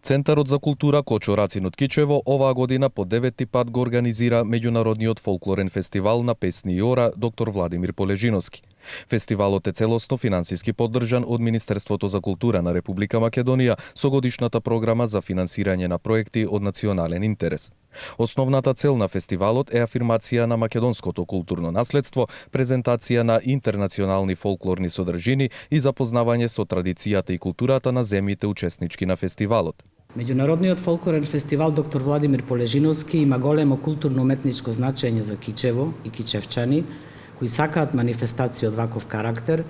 Центарот за култура Кочо Рацин од Кичево оваа година по 9-ти пат го организира меѓународниот фолклорен фестивал на песни и ора доктор Владимир Полежиновски. Фестивалот е целосно финансиски поддржан од Министерството за култура на Република Македонија со годишната програма за финансирање на проекти од национален интерес. Основната цел на фестивалот е афирмација на македонското културно наследство, презентација на интернационални фолклорни содржини и запознавање со традицијата и културата на земјите учеснички на фестивалот. Меѓународниот фолклорен фестивал доктор Владимир Полежиновски има големо културно-уметничко значење за Кичево и кичевчани кои сакаат манифестација од ваков карактер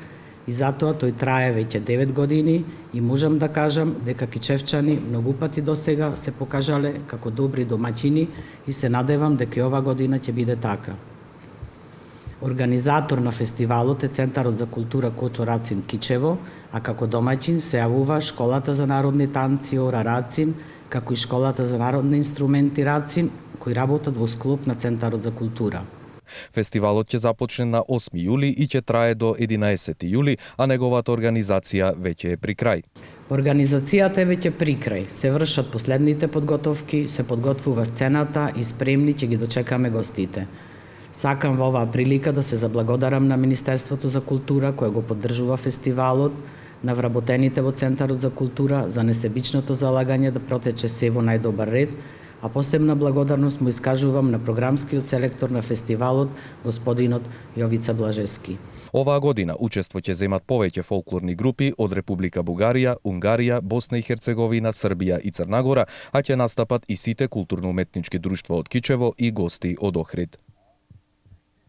и затоа тој трае веќе 9 години и можам да кажам дека кичевчани многу пати досега се покажале како добри домаќини и се надевам дека и ова година ќе биде така. Организатор на фестивалот е Центарот за култура Кочо Рацин Кичево, а како домаќин се јавува Школата за народни танци Ора Рацин, како и Школата за народни инструменти Рацин, кои работат во склоп на Центарот за култура. Фестивалот ќе започне на 8 јули и ќе трае до 11 јули, а неговата организација веќе е при крај. Организацијата е веќе при крај. Се вршат последните подготовки, се подготвува сцената и спремни ќе ги дочекаме гостите. Сакам во оваа прилика да се заблагодарам на Министерството за култура кое го поддржува фестивалот, на вработените во Центарот за култура за несебичното залагање да протече се во најдобар ред, а посебна благодарност му искажувам на програмскиот селектор на фестивалот, господинот Јовица Блажески. Оваа година учество ќе земат повеќе фолклорни групи од Република Бугарија, Унгарија, Босна и Херцеговина, Србија и Црна Гора, а ќе настапат и сите културно-уметнички друштва од Кичево и гости од Охрид.